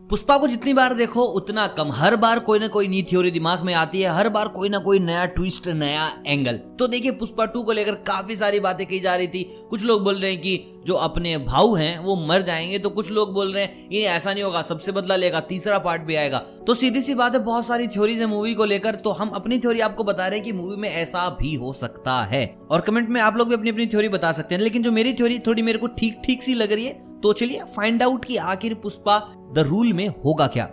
पुष्पा को जितनी बार देखो उतना कम, हर बार कोई ना कोई नई थ्योरी दिमाग में आती है, हर बार कोई ना कोई नया ट्विस्ट, नया एंगल। तो देखिए पुष्पा 2 को लेकर काफी सारी बातें की जा रही थी। कुछ लोग बोल रहे हैं कि जो अपने भाऊ हैं वो मर जाएंगे, तो कुछ लोग बोल रहे हैं ये ऐसा नहीं होगा, सबसे बदला लेगा, तीसरा पार्ट भी आएगा। तो सीधी सी बात है, बहुत सारी थ्योरीज है मूवी को लेकर, तो हम अपनी थ्योरी आपको बता रहे हैं कि मूवी में ऐसा भी हो सकता है। और कमेंट में आप लोग भी अपनी अपनी थ्योरी बता सकते हैं, लेकिन जो मेरी थ्योरी थोड़ी मेरे को ठीक ठीक सी लग रही है, तो चलिए फाइंड आउट कि आखिर पुष्पा द रूल में होगा क्या।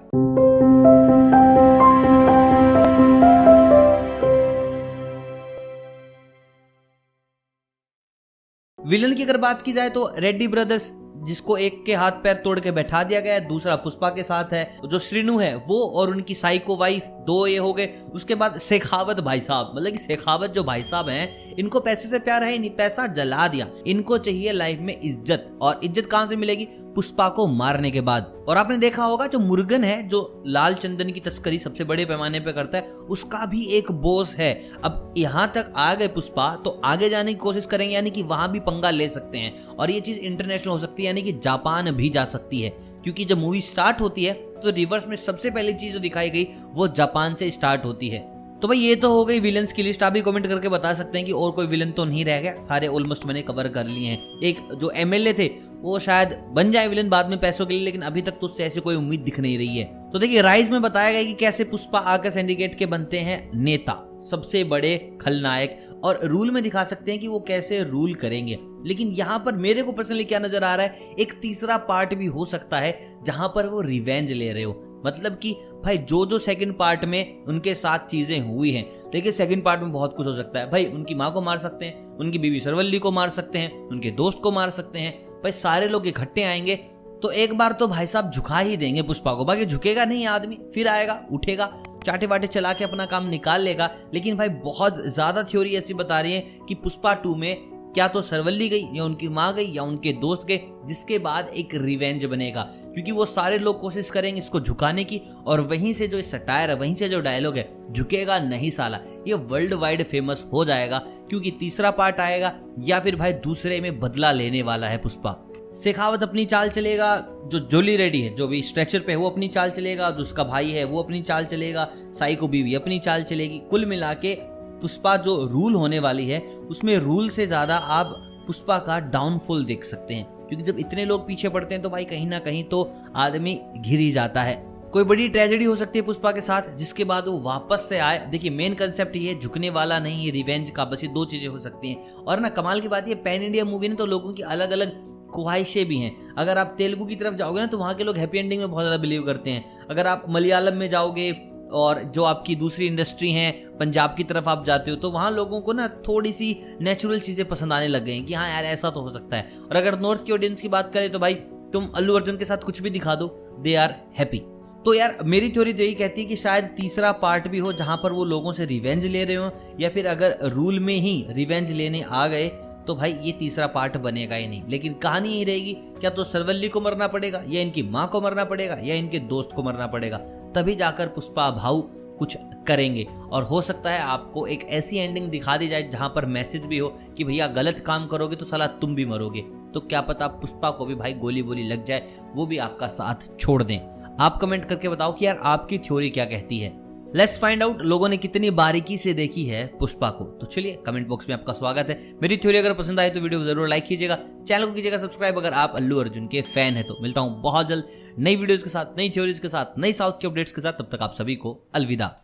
विलन की अगर बात की जाए तो रेड्डी ब्रदर्स, जिसको एक के हाथ पैर तोड़ के बैठा दिया गया है, दूसरा पुष्पा के साथ है। जो श्रीनु है वो और उनकी साइको वाइफ, 2 ये हो गए। उसके बाद शेखावत भाई साहब, मतलब कि शेखावत जो भाई साहब हैं, इनको पैसे से प्यार है नहीं, पैसा जला दिया। इनको चाहिए लाइफ में इज्जत, और इज्जत कहां से मिलेगी? पुष्पा को मारने के बाद। और आपने देखा होगा जो मुर्गन है, जो लाल चंदन की तस्करी सबसे बड़े पैमाने पे करता है, उसका भी एक बॉस है। अब यहाँ तक आ गए पुष्पा, तो आगे जाने की कोशिश करेंगे, यानी कि वहां भी पंगा ले सकते हैं, और ये चीज इंटरनेशनल हो सकती है, यानी कि जापान भी जा सकती है। क्योंकि जब मूवी स्टार्ट होती है तो रिवर्स में सबसे पहली चीज जो दिखाई गई वो जापान से स्टार्ट होती है। तो भाई ये तो हो गई विलन्स की लिस्ट। आप भी कमेंट करके बता सकते हैं कि और कोई विलन तो नहीं रह गया, सारे ऑलमोस्ट मैंने कवर कर लिए हैं। एक जो एमएलए थे वो शायद बन जाए विलन बाद में पैसों के लिए, लेकिन अभी तक तो उससे ऐसी कोई उम्मीद दिख नहीं रही है। तो देखिए राइज में बताया गया कि कैसे पुष्पा आकर सिंडिकेट के बनते हैं नेता, सबसे बड़े खलनायक, और रूल में दिखा सकते हैं कि वो कैसे रूल करेंगे। लेकिन यहाँ पर मेरे को पर्सनली क्या नजर आ रहा है, एक तीसरा पार्ट भी हो सकता है जहां पर वो रिवेंज ले रहे हो। मतलब कि भाई जो सेकंड पार्ट में उनके साथ चीजें हुई हैं, देखिए सेकंड पार्ट में बहुत कुछ हो सकता है। भाई उनकी माँ को मार सकते हैं, उनकी बीवी सरवल्ली को मार सकते हैं, उनके दोस्त को मार सकते हैं। भाई सारे लोग इकट्ठे आएंगे तो एक बार तो भाई साहब झुका ही देंगे पुष्पा को। बाकी झुकेगा नहीं आदमी, फिर आएगा, उठेगा, चाटे वाटे चला के अपना काम निकाल लेगा। लेकिन भाई बहुत ज्यादा थ्योरी ऐसी बता रही है कि पुष्पा 2 में क्या तो सरवल्ली गई, या उनकी माँ गई, या उनके दोस्त गए, जिसके बाद एक रिवेंज बनेगा। क्योंकि वो सारे लोग कोशिश करेंगे इसको झुकाने की, और वहीं से जो सटायर है, वहीं से जो डायलॉग है, झुकेगा नहीं साला, ये वर्ल्ड वाइड फेमस हो जाएगा। क्योंकि तीसरा पार्ट आएगा, या फिर भाई दूसरे में बदला लेने वाला है पुष्पा। शेखावत अपनी चाल चलेगा, जो जोली रेड्डी है जो भी स्ट्रेचर पे है वो अपनी चाल चलेगा, जो उसका भाई है वो अपनी चाल चलेगा, साइको बीवी अपनी चाल चलेगी। कुल मिला के पुष्पा जो रूल होने वाली है उसमें रूल से ज्यादा आप पुष्पा का डाउनफॉल देख सकते हैं। क्योंकि जब इतने लोग पीछे पड़ते हैं तो भाई कहीं ना कहीं तो आदमी घिर ही जाता है। कोई बड़ी ट्रेजेडी हो सकती है पुष्पा के साथ, जिसके बाद वो वापस से आए। देखिए मेन कंसेप्ट ये झुकने वाला नहीं है, रिवेंज का, बस ये 2 चीजें हो सकती हैं। और ना कमाल की बात ये पैन इंडिया मूवी ने तो लोगों की अलग अलग ख्वाहिशें भी हैं। अगर आप तेलुगु की तरफ जाओगे ना तो वहाँ के लोग हैप्पी एंडिंग में बहुत ज़्यादा बिलीव करते हैं। अगर आप मलयालम में जाओगे और जो आपकी दूसरी इंडस्ट्री है पंजाब की तरफ आप जाते हो, तो वहाँ लोगों को ना थोड़ी सी नेचुरल चीज़ें पसंद आने लग गई हैं कि हाँ यार ऐसा तो हो सकता है। और अगर नॉर्थ की ऑडियंस की बात करें तो भाई तुम अल्लू अर्जुन के साथ कुछ भी दिखा दो, दे आर हैप्पी। तो यार मेरी थ्योरी तो यही कहती है कि शायद तीसरा पार्ट भी हो जहाँ पर वो लोगों से रिवेंज ले रहे हो, या फिर अगर रूल में ही रिवेंज लेने आ गए तो भाई ये तीसरा पार्ट बनेगा ही नहीं। लेकिन कहानी यही रहेगी, क्या तो सरवल्ली को मरना पड़ेगा, या इनकी माँ को मरना पड़ेगा, या इनके दोस्त को मरना पड़ेगा, तभी जाकर पुष्पा भाऊ कुछ करेंगे। और हो सकता है आपको एक ऐसी एंडिंग दिखा दी जाए जहां पर मैसेज भी हो कि भैया गलत काम करोगे तो साला तुम भी मरोगे। तो क्या पता पुष्पा को भी भाई गोली वोली लग जाए, वो भी आपका साथ छोड़ दें। आप कमेंट करके बताओ कि यार आपकी थ्योरी क्या कहती है। लेट्स फाइंड आउट लोगों ने कितनी बारीकी से देखी है पुष्पा को। तो चलिए कमेंट बॉक्स में आपका स्वागत है। मेरी थ्योरी अगर पसंद आए तो वीडियो को जरूर लाइक कीजिएगा, चैनल को कीजिएगा सब्सक्राइब अगर आप अल्लू अर्जुन के फैन है तो। मिलता हूं बहुत जल्द नई वीडियोस के साथ, नई थ्योरीज के साथ, नई साउथ की अपडेट्स के साथ। तब तक आप सभी को अलविदा।